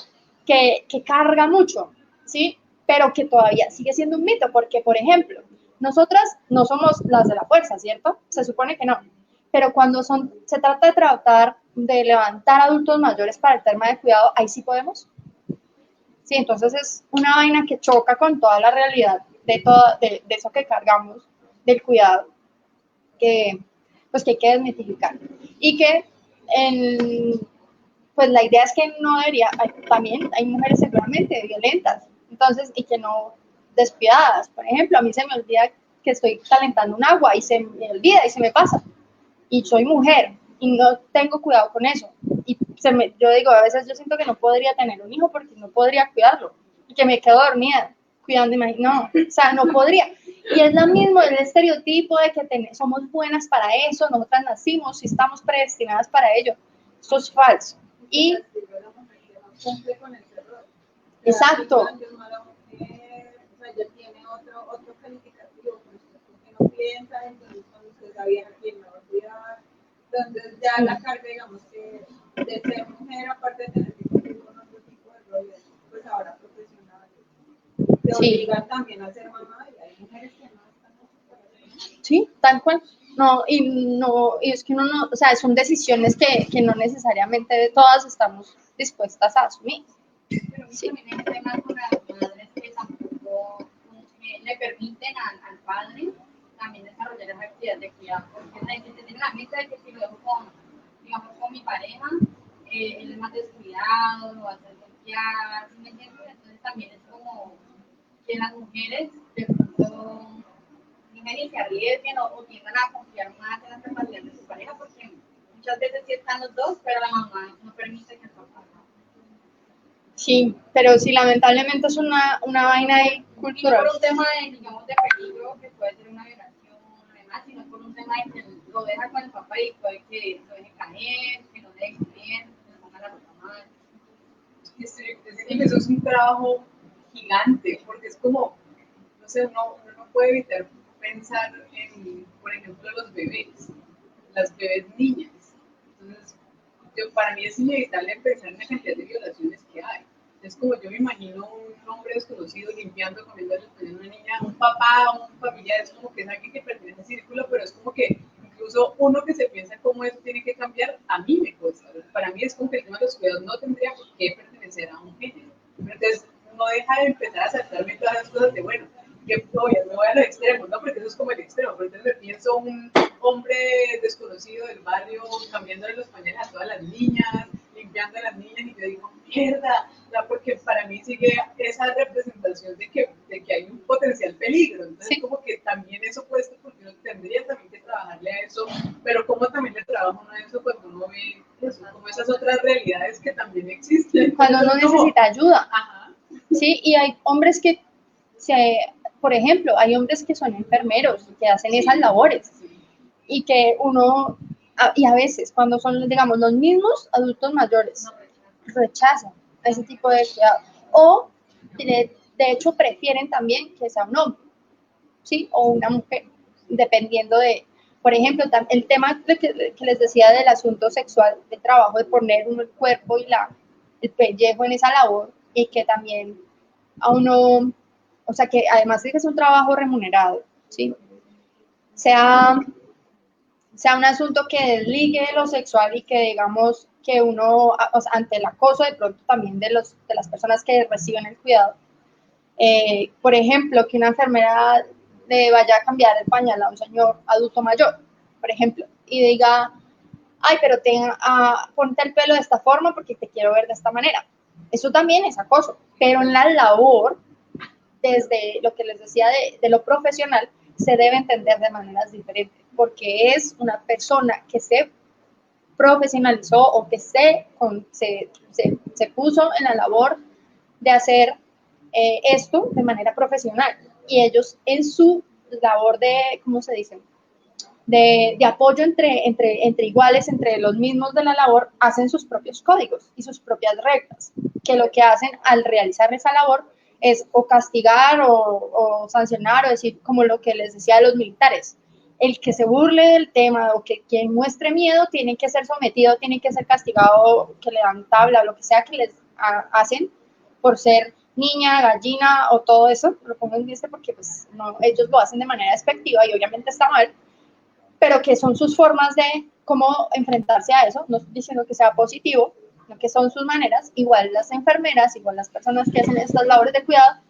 que carga mucho, ¿sí? Pero que todavía sigue siendo un mito, porque por ejemplo, nosotras no somos las de la fuerza, ¿cierto? Se supone que no. Pero cuando se trata de levantar adultos mayores para el tema de cuidado, ahí sí podemos. Sí, entonces es una vaina que choca con toda la realidad de eso que cargamos, del cuidado, que pues que hay que desmitificar. Y que pues la idea es que no debería, también hay mujeres seguramente violentas, entonces, y que no despiadadas. Por ejemplo, a mí se me olvida que estoy calentando un agua y se me olvida y se me pasa. Y soy mujer y no tengo cuidado con eso. Y yo digo, a veces yo siento que no podría tener un hijo porque no podría cuidarlo. Y que me quedo dormida cuidando, no, o sea, no podría. Y es lo mismo, el estereotipo de que somos buenas para eso, nosotras nacimos y estamos predestinadas para ello. Eso es falso. Y exacto. Entonces ya la carga, digamos que de ser mujer, aparte de tener que cumplir con otro tipo de roles, pues ahora profesionales, te obligan también a ser mamá y hay mujeres que no están para eso. Sí, tal cual. No, y es que uno no, o sea, son decisiones que no necesariamente todas estamos dispuestas a asumir. Pero sí. También hay temas con las madres que tampoco le permiten al padre también desarrollar esa actividad de cuidado, porque tiene la meta de que si lo dejo con, digamos, con mi pareja, él es más descuidado, lo va a hacer golpear, ¿sí me entiendes? Entonces también es como que las mujeres de pronto digan y se arriesguen o tiendan a confiar más en las capacidades de su pareja, porque muchas veces sí están los dos, pero la mamá no permite que el papá no. Sí, pero sí, lamentablemente es una vaina ahí Y no cultural. por un tema de, digamos, de peligro, que puede ser una violación o demás, sino por un tema de que lo deja con el papá y puede que lo deje caer, que no deje comer, que le ponga la ropa mal. Eso es un trabajo gigante, porque es como, no sé, uno no puede evitar pensar en, por ejemplo, los bebés, las bebés niñas. Entonces, para mí es inevitable pensar en la cantidad de violaciones que hay. Es como yo me imagino un hombre desconocido limpiando, comiendo a una niña, un papá, un familiar, es como que es alguien que pertenece al círculo, pero es como que incluso uno que se piensa cómo eso tiene que cambiar, a mí me cuesta. Para mí es como que el tema de los cuidados no tendría por qué pertenecer a un género. Pero entonces no deja de empezar a saltarme todas las cosas de, bueno, que me voy a los extremos, ¿no? Porque eso es como el extremo. Pero entonces me pienso un hombre desconocido del barrio cambiándole los pañales a todas las niñas, limpiando a las niñas, y yo digo, mierda, porque para mí sigue esa representación de que hay un potencial peligro. Entonces, sí, como que también eso cuesta, porque uno tendría también que trabajarle a eso, pero como también le trabaja uno a eso cuando uno ve eso, como esas otras realidades que también existen. Cuando uno necesita ayuda. Ajá. Sí, y hay hombres que, por ejemplo, hay hombres que son enfermeros, que hacen esas labores, y que uno, y a veces cuando son, digamos, los mismos adultos mayores, rechazan ese tipo de cuidado, o de hecho prefieren también que sea un hombre, ¿sí? O una mujer, dependiendo de, por ejemplo, el tema que les decía del asunto sexual, del trabajo de poner uno el cuerpo y el pellejo en esa labor, y que también a uno, o sea, que además de que es un trabajo remunerado, ¿sí? Sea un asunto que desligue lo sexual y que digamos que uno, o sea, ante el acoso de pronto también de las personas que reciben el cuidado, por ejemplo, que una enfermera le vaya a cambiar el pañal a un señor adulto mayor, por ejemplo, y diga, ay, pero ponte el pelo de esta forma porque te quiero ver de esta manera. Eso también es acoso, pero en la labor, desde lo que les decía de lo profesional, se debe entender de maneras diferentes, porque es una persona que se profesionalizó o que se puso en la labor de hacer esto de manera profesional, y ellos en su labor de, ¿cómo se dice?, de apoyo entre iguales, entre los mismos de la labor, hacen sus propios códigos y sus propias reglas, que lo que hacen al realizar esa labor es o castigar o sancionar, o decir, como lo que les decía a los militares, el que se burle del tema o que quien muestre miedo tiene que ser sometido, tiene que ser castigado, que le dan tabla o lo que sea que les hacen por ser niña, gallina o todo eso. Lo pongo en este porque pues, no, ellos lo hacen de manera despectiva y obviamente está mal, pero que son sus formas de cómo enfrentarse a eso. No estoy diciendo que sea positivo, sino que son sus maneras. Igual las enfermeras, igual las personas que hacen estas labores de cuidado,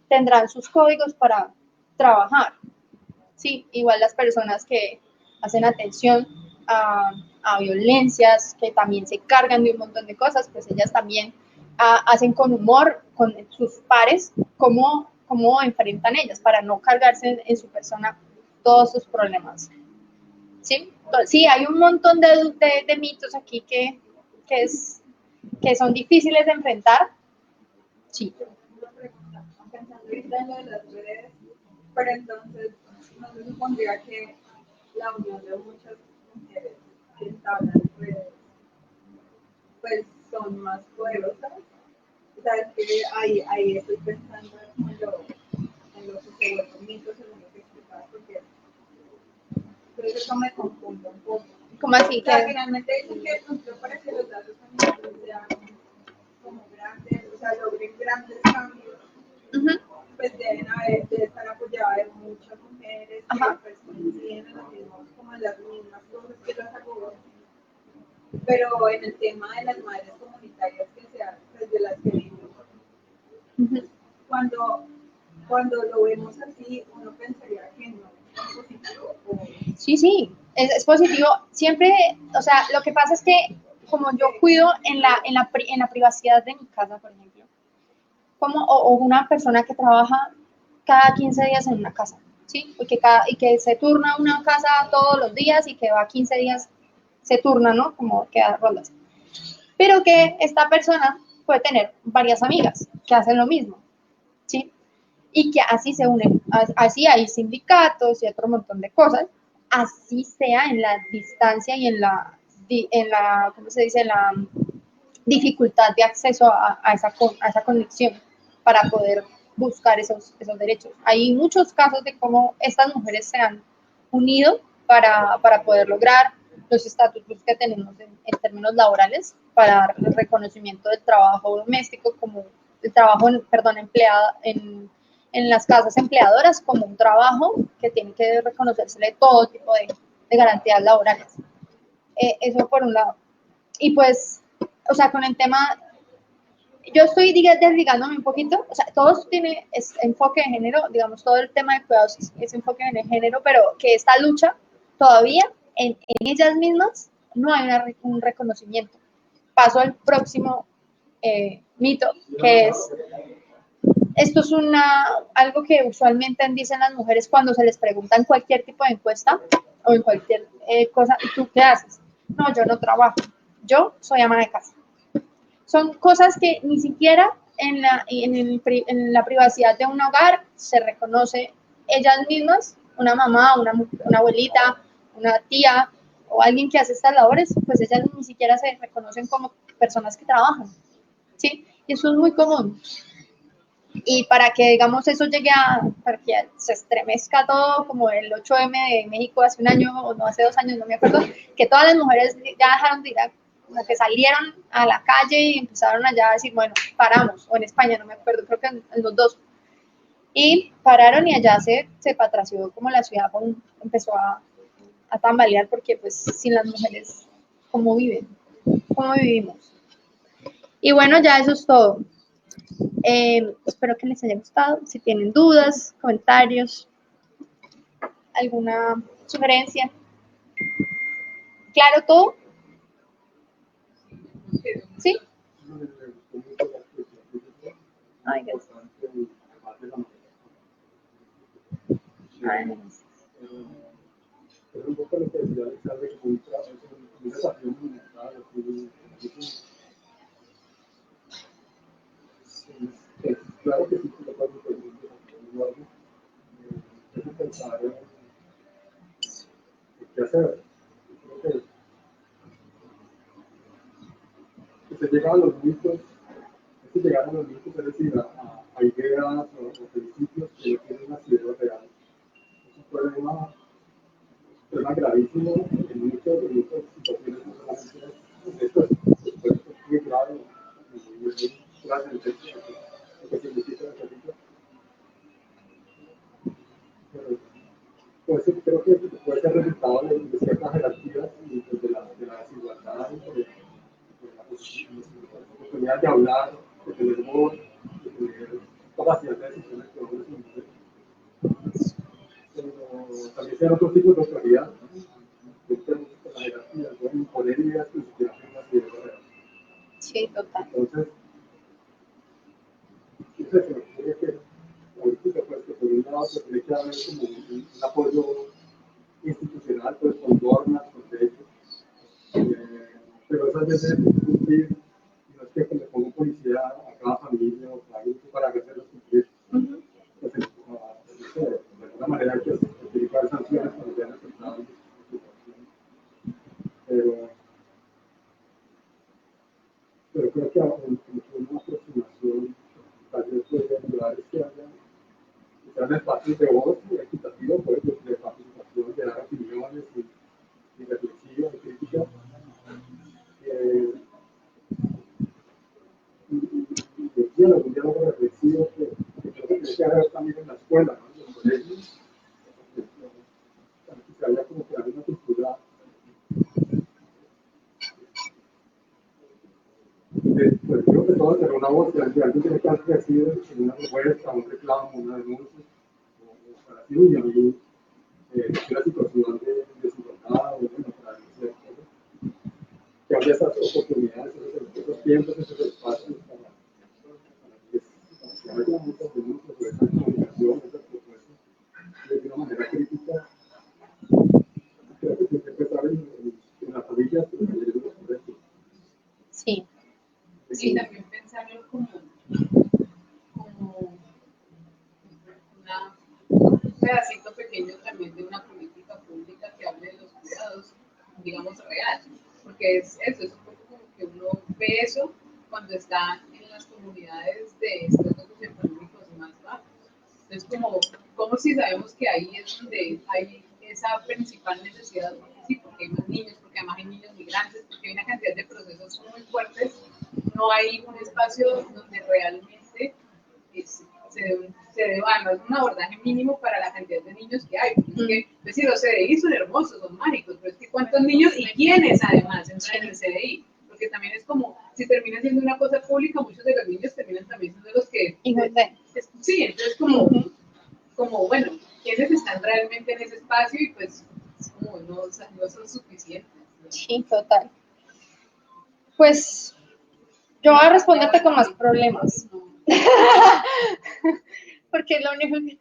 tendrán sus códigos para trabajar. Sí, igual las personas que hacen atención a violencias, que también se cargan de un montón de cosas, pues ellas también hacen con humor, con sus pares, cómo enfrentan ellas para no cargarse en su persona todos sus problemas. ¿Sí? Sí, hay un montón de mitos aquí que son difíciles de enfrentar. Sí. Una pregunta, pensando ahorita en lo de las redes, pero entonces no se supondría que la unión de muchas mujeres que entablan redes pues son más poderosas. O sea, es que ahí estoy pensando en lo que se vuelven mitos según lo que explicabas, porque creo que eso me confunde un poco. ¿Cómo así? O sea, finalmente dicen que para que los datos familiares sean como grandes, o sea, logren grandes cambios, pues debe estar apoyada de muchas mujeres que pues coinciden en como en las mismas cosas que las apoyan. Pero en el tema de las madres comunitarias que se hacen, pues de las que vivimos, cuando lo vemos así, uno pensaría que no es positivo. Sí, es positivo. Siempre, o sea, lo que pasa es que como yo cuido en la privacidad de mi casa, por ejemplo, o una persona que trabaja cada 15 días en una casa, ¿sí? Y que se turna una casa todos los días y que va 15 días, se turna, ¿no? Como que da rondas. Pero que esta persona puede tener varias amigas que hacen lo mismo, ¿sí? Y que así se unen, así hay sindicatos y otro montón de cosas, así sea en la distancia y en la ¿cómo se dice? En la dificultad de acceso a esa conexión para poder buscar esos derechos. Hay muchos casos de cómo estas mujeres se han unido para poder lograr los estatutos que tenemos en términos laborales, para dar el reconocimiento del trabajo doméstico como el trabajo, perdón, empleado en las casas empleadoras como un trabajo que tiene que reconocérsele todo tipo de garantías laborales. Eso por un lado. Y pues, o sea, con el tema, yo estoy desligándome un poquito, o sea, todo tiene enfoque de género, digamos, todo el tema de cuidados es enfoque de género, pero que esta lucha todavía en ellas mismas no hay un reconocimiento. Paso al próximo mito, que es, esto es algo que usualmente dicen las mujeres cuando se les pregunta en cualquier tipo de encuesta o en cualquier cosa, ¿y tú qué haces? No, yo no trabajo, yo soy ama de casa. Son cosas que ni siquiera en la privacidad de un hogar se reconoce ellas mismas, una mamá, una abuelita, una tía o alguien que hace estas labores, pues ellas ni siquiera se reconocen como personas que trabajan, ¿sí? Y eso es muy común. Y para que, digamos, eso llegue para que se estremezca todo, como el 8M de México hace un año, o no, hace 2 años, no me acuerdo, que todas las mujeres ya dejaron de ir como que salieron a la calle y empezaron allá a decir, bueno, paramos, o en España, no me acuerdo, creo que en los dos. Y pararon y allá se patració como la ciudad empezó a tambalear, porque pues sin las mujeres, ¿cómo viven? ¿Cómo vivimos? Y bueno, ya eso es todo. Espero que les haya gustado. Si tienen dudas, comentarios, alguna sugerencia. ¿Claro todo? ¿Sí? Ay, gracias. Ay, gracias. Pero un poco lo que decía Alexander, que un desafío monumental, claro que sí, que lo puedo hacer, es pensar en qué hacer. Creo que se llegan a los mitos, es decir, a ideas o principios que no tienen una ciudad real. Es un problema gravísimo en muchas situaciones, no solamente en esto, es muy grave, muy grave lo que significa el servicio. Pues creo que puede ser resultado de ciertas jerarquías y pues, de la desigualdad, de la oportunidad de hablar, de tener voz, de tener capacidad de decisiones que hombres y mujeres. Pero también se dan otros tipos de autoridad, con la jerarquía, pueden imponer ideas que ni siquiera son las ideas reales. Sí, total. Entonces, es eso, creo que la política, pues, que por un lado se tiene que haber como un apoyo institucional, pues, con normas, con derechos, pero esas veces cumplir, no es que le ponga un policía a cada familia o a alguien para hacerlos cumplir. Pues, de alguna manera hay que utilizar sanciones cuando sean aceptables. Pero creo que una aproximación tal vez puede ayudar es que haya espacios de voz equitativos, pues, de participación, de dar opiniones y reflexivas y críticas. Y un diálogo reflexivo que creo que tiene que haber también en la escuela, ¿no? En los colegios, para que se haya como crear una cultura pues creo que todos tener una voz, que alguien tiene que decir en una propuesta, un reclamo, una denuncia, o para decir, uy, a mí es una situación de desigualdad, o bueno, para decir cosas. que haya esas oportunidades, esos tiempos, esos espacios para que haya muchas denuncias sobre esa comunicación, esas propuestas, de una manera crítica. Creo que tiene que empezar en las familias, pero también en los colegios. Sí. Sí, también pensarlo como un pedacito pequeño también de una política pública que hable de los cuidados, digamos, real. Porque es eso, es un poco como que uno ve eso cuando está en las comunidades de estratos socioeconómicos más bajos. Entonces, como si sabemos que ahí es donde hay esa principal necesidad, sí, porque hay más niños, porque además hay niños migrantes, porque hay una cantidad de procesos muy fuertes, no hay un espacio donde realmente se deba, no es un abordaje mínimo para la cantidad de niños que hay. Porque es que, es decir, los CDI son hermosos, son mágicos, pero es que ¿cuántos niños y quiénes además entran en el CDI? Porque también es como, si termina siendo una cosa pública, muchos de los niños terminan también siendo los que... Sí, entonces como bueno, ¿quiénes están realmente en ese espacio? Y pues, es como no son suficientes, ¿no? Sí, total. Pues yo voy a responderte con más problemas. Porque es lo único que...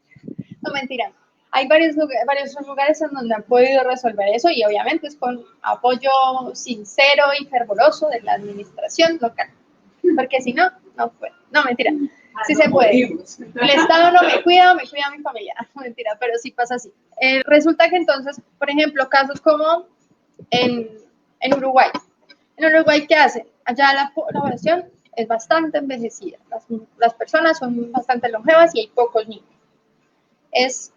No, mentira. Hay varios lugares en donde han podido resolver eso y obviamente es con apoyo sincero y fervoroso de la administración local. Porque si no, no puede. No, mentira. Sí se puede. El Estado no me cuida mi familia. No, mentira, pero sí pasa así. Resulta que entonces, por ejemplo, casos como en Uruguay. En Uruguay, ¿qué hacen? Allá la población es bastante envejecida. Las personas son bastante longevas y hay pocos niños. Es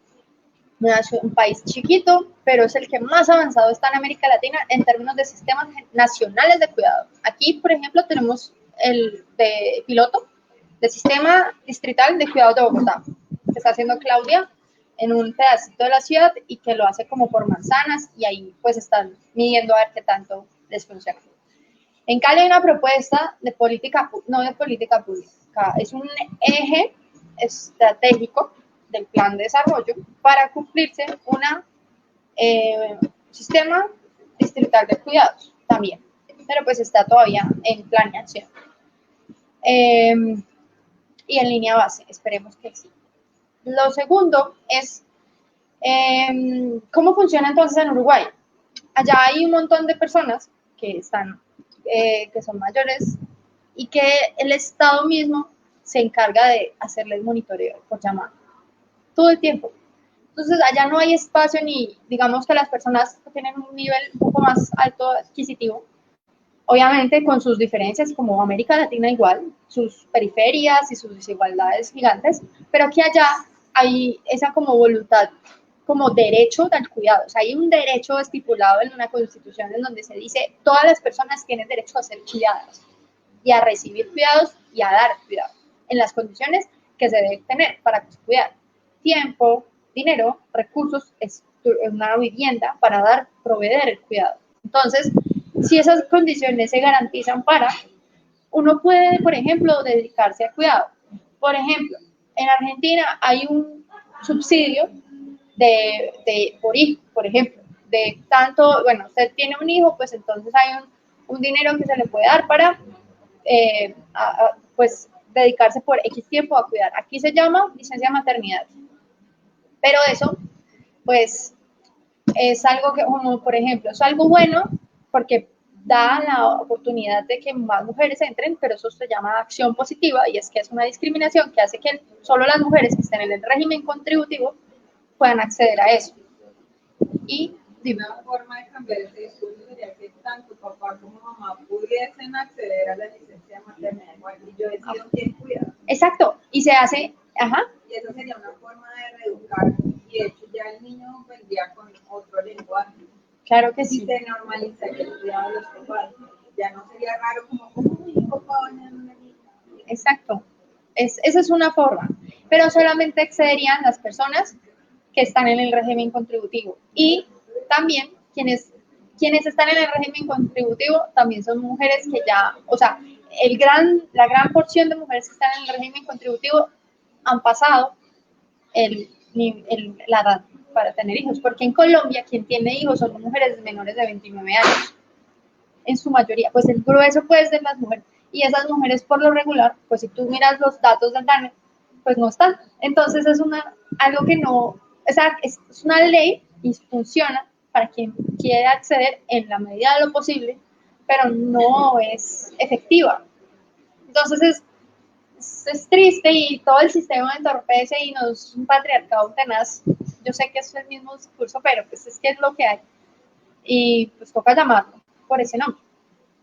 un país chiquito, pero es el que más avanzado está en América Latina en términos de sistemas nacionales de cuidado. Aquí, por ejemplo, tenemos el de piloto de Sistema Distrital de Cuidados de Bogotá, que está haciendo Claudia en un pedacito de la ciudad y que lo hace como por manzanas y ahí pues están midiendo a ver qué tanto les funciona. En Cali hay una propuesta de política, no de política pública, es un eje estratégico del plan de desarrollo para cumplirse un sistema distrital de cuidados también, pero pues está todavía en planeación. Y en línea base, esperemos que sí. Lo segundo es, ¿cómo funciona entonces en Uruguay? Allá hay un montón de personas que son mayores y que el Estado mismo se encarga de hacerles monitoreo por llamada todo el tiempo. Entonces allá no hay espacio ni, digamos que las personas que tienen un nivel un poco más alto adquisitivo, obviamente con sus diferencias como América Latina igual, sus periferias y sus desigualdades gigantes, pero que allá hay esa como voluntad, como derecho al cuidado. O sea, hay un derecho estipulado en una constitución en donde se dice todas las personas tienen derecho a ser cuidadas y a recibir cuidados y a dar cuidados en las condiciones que se deben tener para cuidar. Tiempo, dinero, recursos, una vivienda para proveer el cuidado. Entonces, si esas condiciones se garantizan uno puede, por ejemplo, dedicarse al cuidado. Por ejemplo, en Argentina hay un subsidio por hijo, por ejemplo, de tanto, bueno, usted tiene un hijo, pues entonces hay un dinero que se le puede dar para, pues, dedicarse por X tiempo a cuidar. Aquí se llama licencia de maternidad. Pero eso, pues, es algo que, como por ejemplo, es algo bueno porque da la oportunidad de que más mujeres entren, pero eso se llama acción positiva y es que es una discriminación que hace que solo las mujeres que estén en el régimen contributivo puedan acceder a eso. Y una forma de cambiar ese discurso sería que tanto papá como mamá pudiesen acceder a la licencia de maternidad y yo decido quién cuida. Exacto, y se hace, Y eso sería una forma de reeducar y de hecho ya el niño vendría con otro lenguaje. Claro que sí. Y se normalizaría el cuidado de los papás. Ya no sería raro como mi papá baña en una niña. Exacto, esa es una forma, pero solamente accederían las personas que están en el régimen contributivo y también quienes están en el régimen contributivo también son mujeres que ya, o sea, la gran porción de mujeres que están en el régimen contributivo han pasado la edad para tener hijos, porque en Colombia quien tiene hijos son mujeres menores de 29 años. en su mayoría, pues el grueso pues de las mujeres, y esas mujeres por lo regular, pues si tú miras los datos del DANE, pues no están. Entonces es algo que no, o sea, es una ley y funciona para quien quiere acceder en la medida de lo posible, pero no es efectiva. Entonces es triste y todo el sistema entorpece y nos es un patriarcado tenaz. Yo sé que es el mismo discurso, pero pues es que es lo que hay. Y pues toca llamarlo por ese nombre.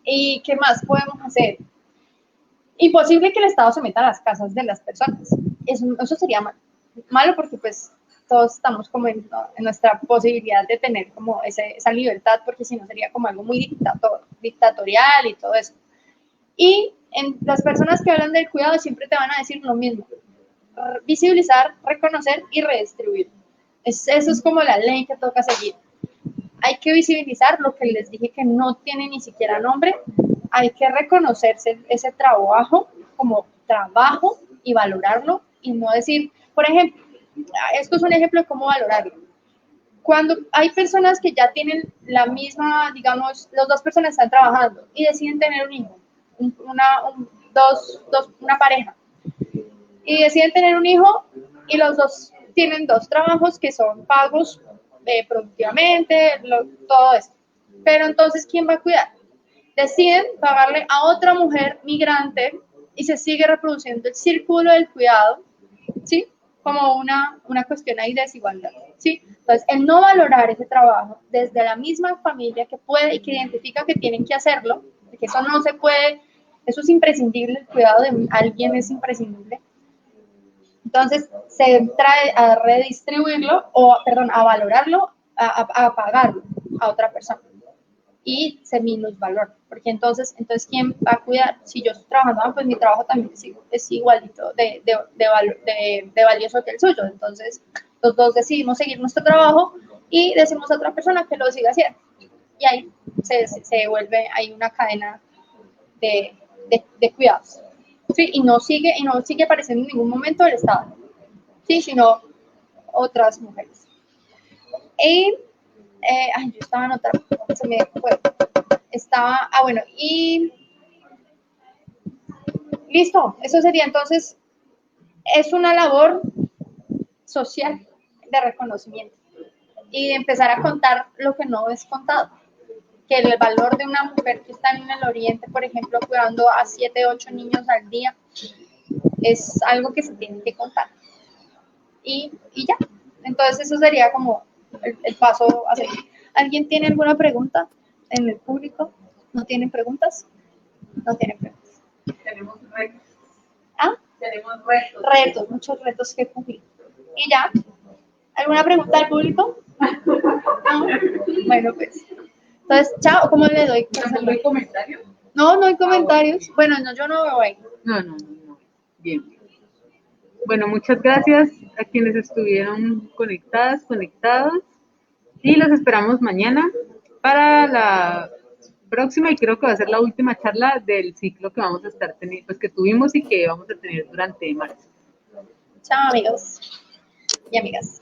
¿Y qué más podemos hacer? Imposible que el Estado se meta a las casas de las personas. Eso sería malo. Malo porque pues todos estamos como en nuestra posibilidad de tener como esa libertad, porque si no sería como algo muy dictatorial y todo eso. Y las personas que hablan del cuidado siempre te van a decir lo mismo: visibilizar, reconocer y redistribuir. Eso es como la ley que toca seguir. Hay que visibilizar lo que les dije que no tiene ni siquiera nombre. Hay que reconocerse ese trabajo como trabajo y valorarlo y no decir, por ejemplo, esto es un ejemplo de cómo valorarlo. Cuando hay personas que ya tienen la misma, digamos, las dos personas están trabajando y deciden tener un hijo, una pareja, y deciden tener un hijo y los dos tienen dos trabajos que son pagos productivamente, todo esto. Pero entonces, ¿quién va a cuidar? Deciden pagarle a otra mujer migrante y se sigue reproduciendo el círculo del cuidado, ¿sí? Como una cuestión ahí de desigualdad, ¿sí? Entonces, el no valorar ese trabajo desde la misma familia que puede y que identifica que tienen que hacerlo, porque eso no se puede, eso es imprescindible, el cuidado de alguien es imprescindible. Entonces, se trae a redistribuirlo, a valorarlo, a pagarlo a otra persona. Y se minusvalora, porque entonces, ¿quién va a cuidar? Si yo estoy trabajando, pues mi trabajo también es igualito de valioso que el suyo. Entonces, los dos decidimos seguir nuestro trabajo y decimos a otra persona que lo siga haciendo. Y ahí se vuelve, hay una cadena de cuidados. Sí, y no sigue apareciendo en ningún momento el Estado, sí, sino otras mujeres. Y, yo estaba en otra, se me fue. Bueno, y listo, eso sería entonces, es una labor social de reconocimiento y de empezar a contar lo que no es contado, que el valor de una mujer que está en el oriente, por ejemplo, cuidando a 7, 8 niños al día, es algo que se tiene que contar. Y ya, entonces eso sería como el paso a seguir. ¿Alguien tiene alguna pregunta en el público? ¿No tienen preguntas? No tienen preguntas. Tenemos retos. ¿Ah? Tenemos retos. Retos, muchos retos que cumplir. ¿Y ya? ¿Alguna pregunta al público? ¿No? Bueno, pues. Entonces, chao, ¿cómo le doy? ¿No hay comentarios? No hay comentarios. Bueno, no, yo no veo ahí. No. Bien. Bueno, muchas gracias a quienes estuvieron conectados. Y los esperamos mañana para la próxima y creo que va a ser la última charla del ciclo que vamos a estar teniendo, pues que tuvimos y que vamos a tener durante marzo. Chao, amigos y amigas.